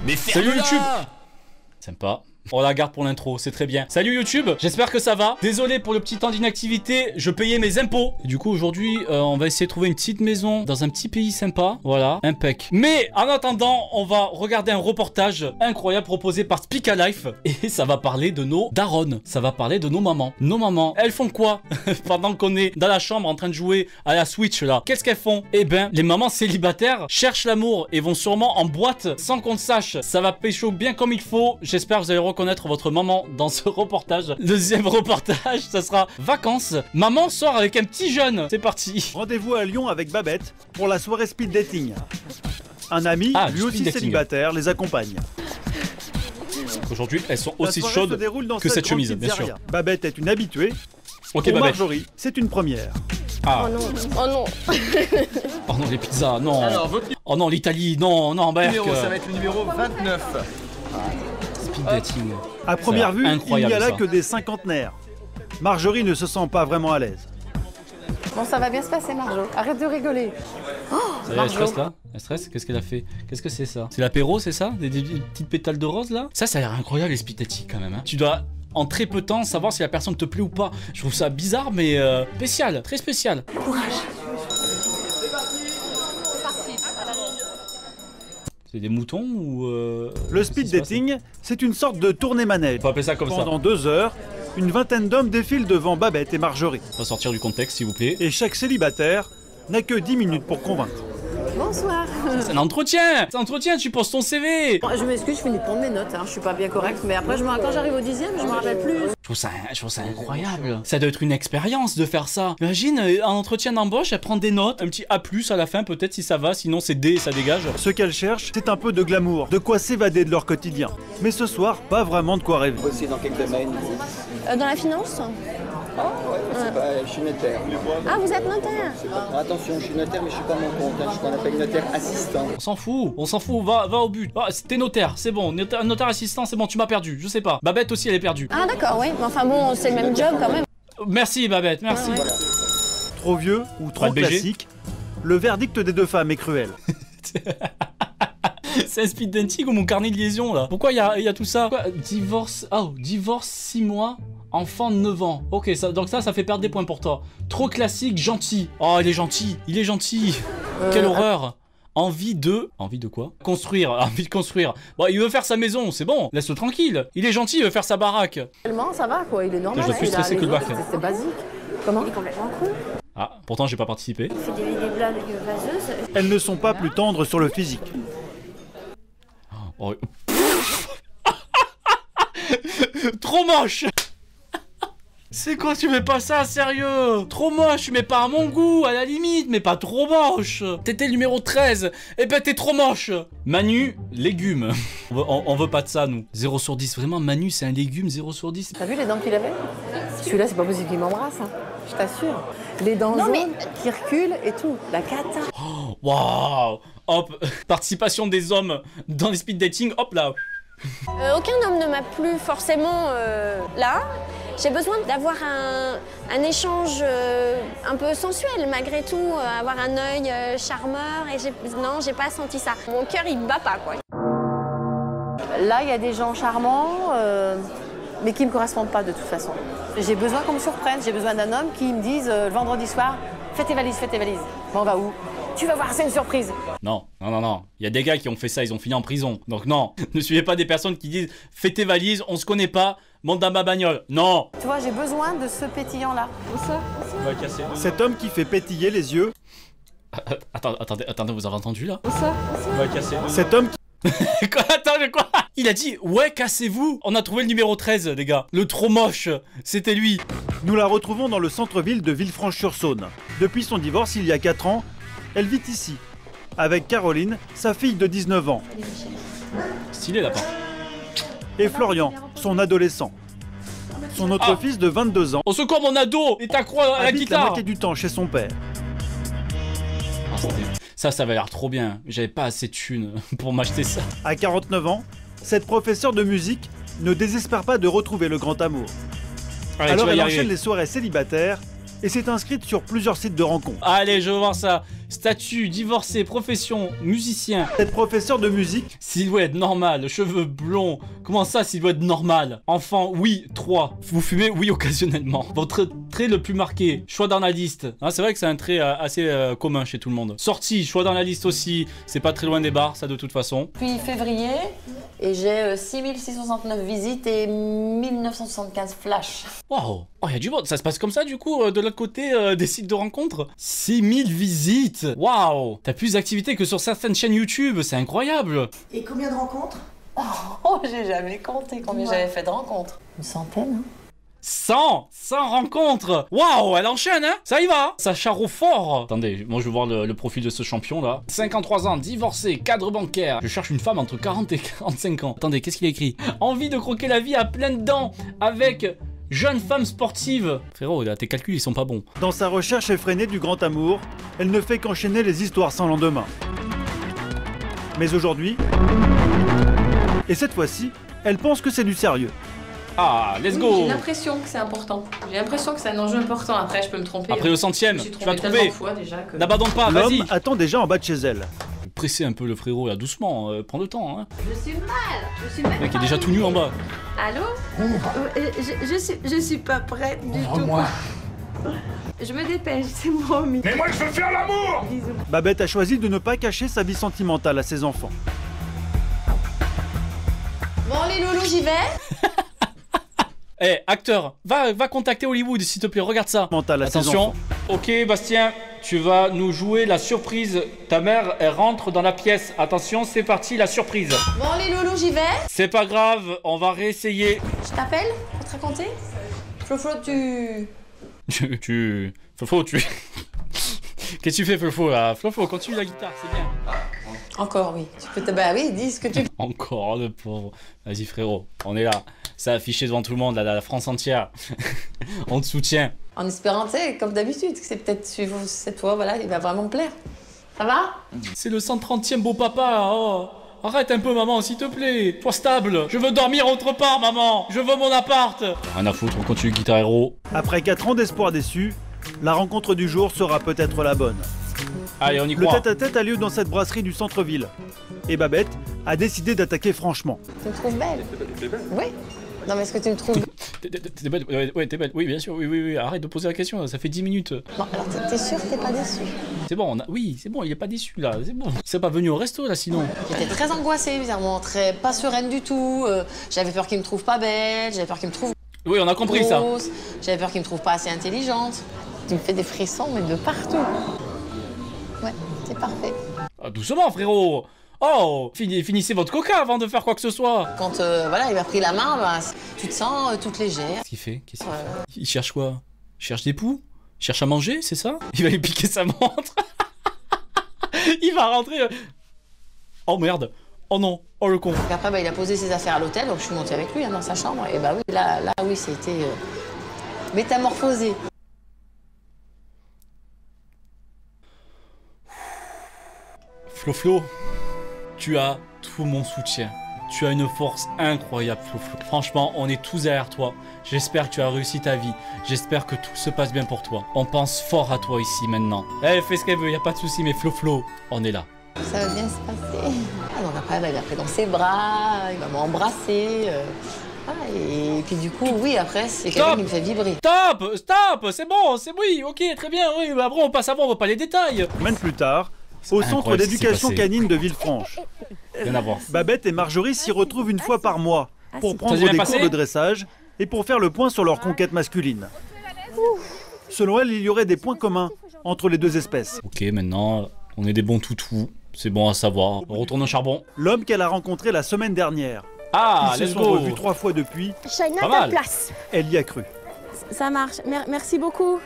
Mais salut YouTube. Sympa. On la garde pour l'intro, c'est très bien. Salut YouTube, j'espère que ça va. Désolé pour le petit temps d'inactivité, je payais mes impôts. Et du coup aujourd'hui, on va essayer de trouver une petite maison dans un petit pays sympa. Voilà, impec. Mais en attendant, on va regarder un reportage incroyable proposé par Speak a Life. Et ça va parler de nos darons. Ça va parler de nos mamans. Nos mamans, elles font quoi pendant qu'on est dans la chambre en train de jouer à la Switch là? Qu'est-ce qu'elles font? Eh ben, les mamans célibataires cherchent l'amour et vont sûrement en boîte sans qu'on le sache. Ça va pécho bien comme il faut. J'espère que vous allez reconnaître votre maman dans ce reportage. Le deuxième reportage, ça sera vacances. Maman sort avec un petit jeune. C'est parti. Rendez-vous à Lyon avec Babette pour la soirée speed dating. Un ami, lui aussi célibataire, les accompagne. Aujourd'hui, elles sont aussi chaudes que cette chemise, bien sûr. Babette est une habituée. Ok, pour Babette. Marjorie, c'est une première. Ah. Oh non, oh non. Oh non, les pizzas, non. Alors, votre Oh non, l'Italie, non, non, Berk. numéro, ça va être le numéro 29. Speed dating. À première vue, il n'y a là ça. que des cinquantenaires. Marjorie ne se sent pas vraiment à l'aise. Bon, ça va bien se passer, Marjo. Arrête de rigoler. Oh, Ça y est, elle stresse là? Elle stresse? Qu'est-ce qu'elle a fait? Qu'est-ce que c'est ça? C'est l'apéro, c'est ça? Des petites pétales de rose là? Ça a l'air incroyable les speed dating quand même. Hein. Tu dois en très peu de temps savoir si la personne te plaît ou pas. Je trouve ça bizarre mais spécial, très spécial. courage. C'est des moutons ou Le speed dating, c'est une sorte de tournée-manège. On peut appeler ça comme ça. Pendant 2 heures, une vingtaine d'hommes défilent devant Babette et Marjorie. On va sortir du contexte s'il vous plaît. Et chaque célibataire n'a que 10 minutes pour convaincre. Bonsoir. C'est un entretien! C'est un entretien, tu poses ton CV! Je m'excuse, je finis de prendre mes notes. Hein. Je suis pas bien correcte, mais après, quand j'arrive au 10e, je me rappelle plus. Je trouve ça incroyable. Ça doit être une expérience de faire ça. Imagine, un entretien d'embauche, elle prend des notes, un petit A+, à la fin peut-être si ça va, sinon c'est D, ça dégage. Ce qu'elles cherchent, c'est un peu de glamour, de quoi s'évader de leur quotidien. Mais ce soir, pas vraiment de quoi rêver. Vous bossez dans quel domaine? Dans la finance? C'est pas, je suis notaire. Ah, vous êtes notaire? Alors attention, je suis notaire, mais je suis pas mon compte. Je suis ce qu'on appelle notaire assistant. On s'en fout, va au but. Ah, t'es notaire, c'est bon, notaire assistant, c'est bon, tu m'as perdu, je sais pas. Babette aussi, elle est perdue. Ah, d'accord, oui. Mais enfin bon, c'est le même job quand même. Merci Babette, merci. Ouais. Trop vieux ou trop Pas de BG. classique, le verdict des deux femmes est cruel. C'est un speed dating ou mon carnet de liaison là? Pourquoi il y a tout ça? Quoi, divorce, divorce 6 mois, enfant de 9 ans. Ok, donc ça fait perdre des points pour toi. Trop classique, gentil. Oh, il est gentil, Quelle horreur. Envie de quoi? Construire, envie de construire. Bon, il veut faire sa maison, c'est bon, laisse-le tranquille. Il est gentil, il veut faire sa baraque. Tellement, ça va quoi, il est normal. Je dois plus stresser que le bac. C'est basique. Comment? Il est complètement cool. Ah, pourtant j'ai pas participé. Il fait des blagues vaseuses. Elles ne sont pas plus tendres sur le physique. Oh. Trop moche. C'est quoi, tu mets pas ça, sérieux? Trop moche, tu mets pas à mon goût, à la limite, mais pas trop moche. T'étais le numéro 13, et ben t'es trop moche. Manu, légumes. On veut pas de ça, nous. 0 sur 10, vraiment, Manu, c'est un légume, 0 sur 10. T'as vu les dents qu'il avait? Celui-là, c'est pas possible qu'il m'embrasse, hein. Je t'assure. Les dents jaunes qui reculent et tout. La cata. Oh, waouh. Hop, participation des hommes dans les speed dating, hop là. Aucun homme ne m'a plu forcément là. J'ai besoin d'avoir un échange un peu sensuel malgré tout, avoir un œil charmeur et j'ai pas senti ça. Mon cœur il bat pas quoi. Là, il y a des gens charmants, mais qui me correspondent pas de toute façon. J'ai besoin qu'on me surprenne. J'ai besoin d'un homme qui me dise le vendredi soir, fais tes valises, fais tes valises. Bon, on va où? Tu vas voir, c'est une surprise. Non. Il y a des gars qui ont fait ça, ils ont fini en prison. Donc non, ne suivez pas des personnes qui disent fais tes valises, on se connaît pas, monte dans ma bagnole. Non. Tu vois, j'ai besoin de ce pétillant-là. Cet homme qui fait pétiller les yeux. Attendez, vous avez entendu là? Cet homme qui... Quoi? Attends, quoi? Il a dit ouais, cassez-vous. On a trouvé le numéro 13, les gars. Le trop moche, c'était lui. Nous la retrouvons dans le centre-ville de Villefranche-sur-Saône. Depuis son divorce il y a 4 ans, elle vit ici, avec Caroline, sa fille de 19 ans. Stylé là-bas. Et Florian, son adolescent. Son autre fils de 22 ans Au secours, mon ado! Et ta croix à la habite la guitare! moitié du temps chez son père. Ça va l'air trop bien. J'avais pas assez de thunes pour m'acheter ça. À 49 ans, cette professeure de musique ne désespère pas de retrouver le grand amour. Allez, Alors tu vas y elle arriver. enchaîne les soirées célibataires et s'est inscrite sur plusieurs sites de rencontres. Allez, je veux voir ça. statut, divorcé, profession, musicien. Être professeur de musique, Silhouette normale, cheveux blonds. Comment ça, silhouette normale? Enfant, oui, 3. Vous fumez, oui, occasionnellement. Votre trait le plus marqué, choix dans la liste. Ah, c'est vrai que c'est un trait assez commun chez tout le monde. Sortie, choix dans la liste aussi. C'est pas très loin des bars, ça de toute façon. Depuis février, et j'ai 6669 visites et 1975 flashs. Waouh! Oh, il y a du monde. Ça se passe comme ça, du coup, de l'autre côté des sites de rencontres? 6000 visites! Waouh! T'as plus d'activités que sur certaines chaînes YouTube, c'est incroyable! Et combien de rencontres? Oh, j'ai jamais compté combien j'avais fait de rencontres. Une centaine, hein. 100 rencontres. Waouh, elle enchaîne, hein. Ça y va. Sacha Roffort. Attendez, moi je veux voir le profil de ce champion là. 53 ans, divorcé, cadre bancaire. Je cherche une femme entre 40 et 45 ans. Attendez, qu'est-ce qu'il a écrit? Envie de croquer la vie à pleines dents avec jeune femme sportive. Frérot, là, tes calculs ils sont pas bons. dans sa recherche effrénée du grand amour, elle ne fait qu'enchaîner les histoires sans lendemain. Mais aujourd'hui, et cette fois-ci, elle pense que c'est du sérieux. Ah, let's Oui, go. j'ai l'impression que c'est important. J'ai l'impression que c'est un enjeu important. Après, je peux me tromper. Après au centième, Je me suis tu vas trompée trouver. tellement de fois déjà que... N'abandonne pas, vas-y. L'homme attend déjà en bas de chez elle. Pressez un peu le frérot là, doucement, prends le temps, hein. Je suis mal. Je suis même Le mec est pas déjà tout nu en bas. Allô? Je suis pas prête du tout. Je me dépêche, c'est moi, mais... Mais moi je veux faire l'amour! Babette a choisi de ne pas cacher sa vie sentimentale à ses enfants. Bon, les loulous, j'y vais. Eh, acteur, va contacter Hollywood s'il te plaît, regarde ça. Mentale à ses Attention. enfants. Ok, Bastien, tu vas nous jouer la surprise. Ta mère, elle rentre dans la pièce. Attention, c'est parti, la surprise. Bon, les loulous, j'y vais. C'est pas grave, on va réessayer. Je t'appelle pour te raconter. Flo, tu... Flofo, tu... Qu'est-ce que tu fais, Flofo, là? Flofo, continue la guitare, c'est bien. Encore, oui. Tu peux te... Bah oui, dis ce que tu veux. Encore, le pauvre. Vas-y, frérot, on est là. Ça a affiché devant tout le monde, là, la France entière. On te soutient. En espérant, tu sais, comme d'habitude, que c'est peut-être suivre cette fois, voilà, il va vraiment me plaire. Ça va? C'est le 130e beau papa, là. Oh. Arrête un peu, maman, s'il te plaît. Sois stable. Je veux dormir autre part, maman. Je veux mon appart. Rien à foutre, on continue Guitar Hero. Après 4 ans d'espoir déçu, la rencontre du jour sera peut-être la bonne. Allez, on y Le croit. tête-à-tête a lieu dans cette brasserie du centre-ville. Et Babette a décidé d'attaquer franchement. Tu me trouves belle? Oui. Non, mais est-ce que tu me trouves... T'es belle, ouais, t'es belle. Oui, bien sûr, oui. Arrête de poser la question, ça fait 10 minutes. Bon, alors t'es sûr que t'es pas déçu? C'est bon, oui, c'est bon, il est pas déçu là, c'est bon. C'est pas venu au resto là sinon. J'étais très angoissée, bizarrement, très pas sereine du tout. J'avais peur qu'il me trouve pas belle, j'avais peur qu'il me trouve Oui, on a compris ça. grosse, j'avais peur qu'il me trouve pas assez intelligente. Tu me fais des frissons, mais de partout. Ouais, c'est parfait. Ah, doucement, frérot. Oh, finissez votre coca avant de faire quoi que ce soit. Quand voilà, il m'a pris la main, bah, tu te sens toute légère. Qu'est-ce qu'il fait? Il cherche quoi? Il cherche des poux? Il cherche à manger, c'est ça? Il va lui piquer sa montre. Il va rentrer. Oh merde. Oh non. Oh le con. Donc après, bah, il a posé ses affaires à l'hôtel, donc je suis montée avec lui hein, dans sa chambre. Et bah oui, là oui, c'était métamorphosé. Flo, tu as tout mon soutien. Tu as une force incroyable, Flo. Franchement, on est tous derrière toi. J'espère que tu as réussi ta vie. J'espère que tout se passe bien pour toi. On pense fort à toi ici maintenant. Elle fais ce qu'elle veut, y a pas de souci, mais Flo, on est là. Ça va bien se passer. Ah, donc après, bah, il m'a pris dans ses bras, il va m'embrasser. Et puis du coup, oui, après, c'est quelqu'un qui me fait vibrer. Stop, c'est bon, oui, ok, très bien, oui, bah après on passe avant, on voit pas les détails. Semaine plus tard, au centre incroyable ce qui d'éducation s'est passé. canine de Villefranche. Rien à voir. Babette et Marjorie s'y retrouvent une fois par mois pour prendre s'est bien des passé cours de dressage et pour faire le point sur leur conquête masculine. Selon elle, il y aurait des points communs entre les deux espèces. Ok, maintenant, on est des bons toutous. C'est bon à savoir. On retourne au charbon. L'homme qu'elle a rencontré la semaine dernière. Ah, Ils se let's sont go. revus 3 fois depuis. Shaina, Pas mal. ta place. Elle y a cru. Ça marche. Merci beaucoup.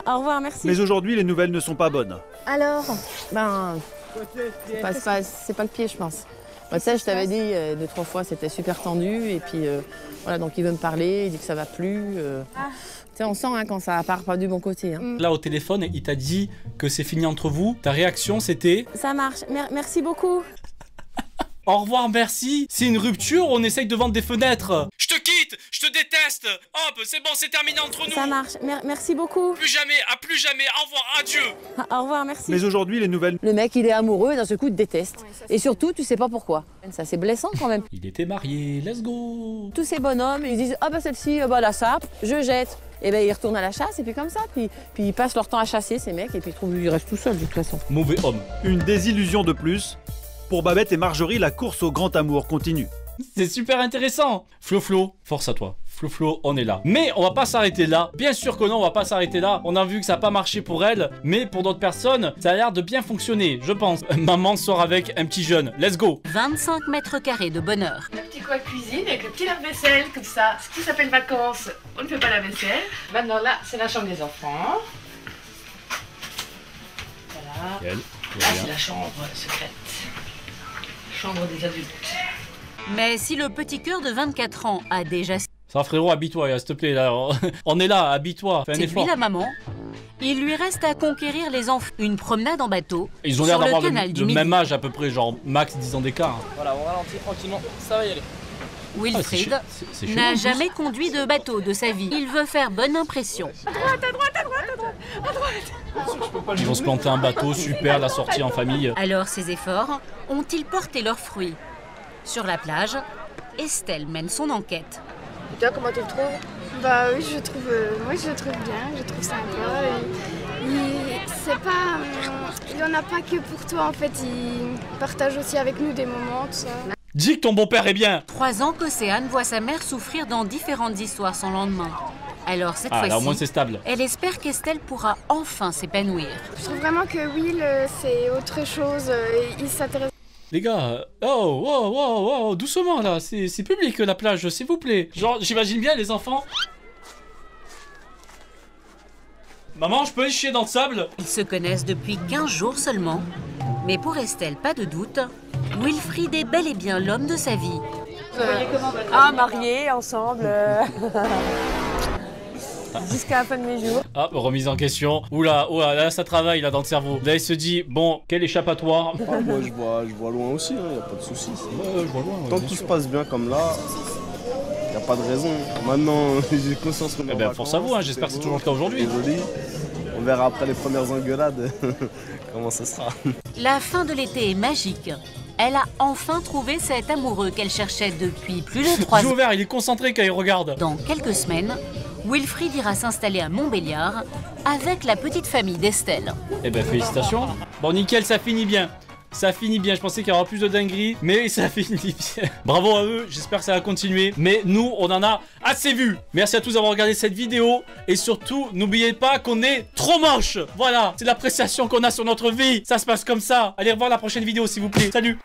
Au revoir, merci. Mais aujourd'hui, les nouvelles ne sont pas bonnes. Alors, ben, c'est pas le pied, je pense. Bah, tu sais, je t'avais dit 2-3 fois, c'était super tendu. Et puis, voilà, donc il veut me parler, il dit que ça va plus. Tu sais, on sent hein, quand ça part pas du bon côté. Hein. Là, au téléphone, il t'a dit que c'est fini entre vous. Ta réaction, c'était Ça marche. Merci beaucoup. au revoir, merci. C'est une rupture, on essaye de vendre des fenêtres. Je te quitte. vite. Je te déteste. Hop, c'est bon, c'est terminé entre nous. Ça marche. Merci beaucoup. Plus jamais, à plus jamais. Au revoir, adieu. Au revoir, merci. Mais aujourd'hui, les nouvelles Le mec, il est amoureux et d'un seul coup, il te déteste. Et surtout, tu sais pas pourquoi. Ça, c'est blessant quand même. Il était marié, let's go. Tous ces bonhommes, ils disent, ah bah celle-ci, bah la sape, je jette. Et ben ils retournent à la chasse et puis comme ça, puis ils passent leur temps à chasser ces mecs et puis ils restent tout seuls de toute façon. Mauvais homme. Une désillusion de plus. Pour Babette et Marjorie, la course au grand amour continue. C'est super intéressant. Flo, force à toi. Flo, on est là. Mais on va pas s'arrêter là. Bien sûr que non, on va pas s'arrêter là. On a vu que ça n'a pas marché pour elle. Mais pour d'autres personnes, ça a l'air de bien fonctionner, je pense. Maman sort avec un petit jeune. Let's go. 25 mètres carrés de bonheur. Le petit coin cuisine avec le petit lave-vaisselle, comme ça. Ce qui s'appelle vacances, on ne fait pas la vaisselle. Maintenant là, c'est la chambre des enfants. Voilà. Nickel. Là, c'est la chambre secrète. Chambre des adultes. Mais si le petit cœur de 24 ans a déjà Ça frérot, habille-toi, s'il te plaît. Là. On est là, habille-toi. Fais un séduit effort. la maman, il lui reste à conquérir les enfants. Une promenade en bateau Ils ont l'air sur le d'avoir canal du le Midi. même âge à peu près, genre max 10 ans d'écart. Voilà, on ralentit tranquillement, ça va y aller. Wilfried c'est chez n'a moi, en plus. jamais conduit de bateau de sa vie. Il veut faire bonne impression. Ils vont se planter un bateau, super, la sortie en famille. Alors ses efforts ont-ils porté leurs fruits? Sur la plage, Estelle mène son enquête. Et toi, comment tu le trouves? Bah oui, je trouve bien, je trouve sympa. C'est pas, il en a pas que pour toi en fait, il partage aussi avec nous des moments, tout ça. Dis que ton beau-père est bien. 3 ans qu'Océane voit sa mère souffrir dans différentes histoires sans lendemain. Alors cette Ah, là au moins fois-ci, c'est stable. elle espère qu'Estelle pourra enfin s'épanouir. Je trouve vraiment que Will, c'est autre chose, il s'intéresse. Les gars, oh, doucement là, c'est public la plage, s'il vous plaît. Genre, j'imagine bien les enfants. Maman, je peux aller chier dans le sable? Ils se connaissent depuis 15 jours seulement. Mais pour Estelle, pas de doute, Wilfried est bel et bien l'homme de sa vie. Mariés, ensemble, jusqu'à la fin de mes jours. Ah, remise en question. Oula, là ça travaille là dans le cerveau. Là il se dit, bon, quel échappatoire. Ah, moi je vois loin aussi, hein, y a pas de soucis. Je vois loin. Tant que tout se passe bien comme là, y a pas de raison. Maintenant, j'ai conscience qu'on est Eh ben, force à vous, hein, j'espère que c'est toujours le cas aujourd'hui. Joli. On verra après les premières engueulades comment ça sera. La fin de l'été est magique. Elle a enfin trouvé cet amoureux qu'elle cherchait depuis plus de 3 ans. Jouvert, il est concentré quand il regarde. Dans quelques semaines, Wilfried ira s'installer à Montbéliard avec la petite famille d'Estelle. Eh ben félicitations. Bon nickel, ça finit bien. Ça finit bien, je pensais qu'il y aura plus de dingueries, mais ça finit bien. Bravo à eux, j'espère que ça va continuer. Mais nous, on en a assez vu. Merci à tous d'avoir regardé cette vidéo. Et surtout, n'oubliez pas qu'on est trop moche. Voilà, c'est l'appréciation qu'on a sur notre vie. Ça se passe comme ça. Allez revoir la prochaine vidéo, s'il vous plaît. Salut.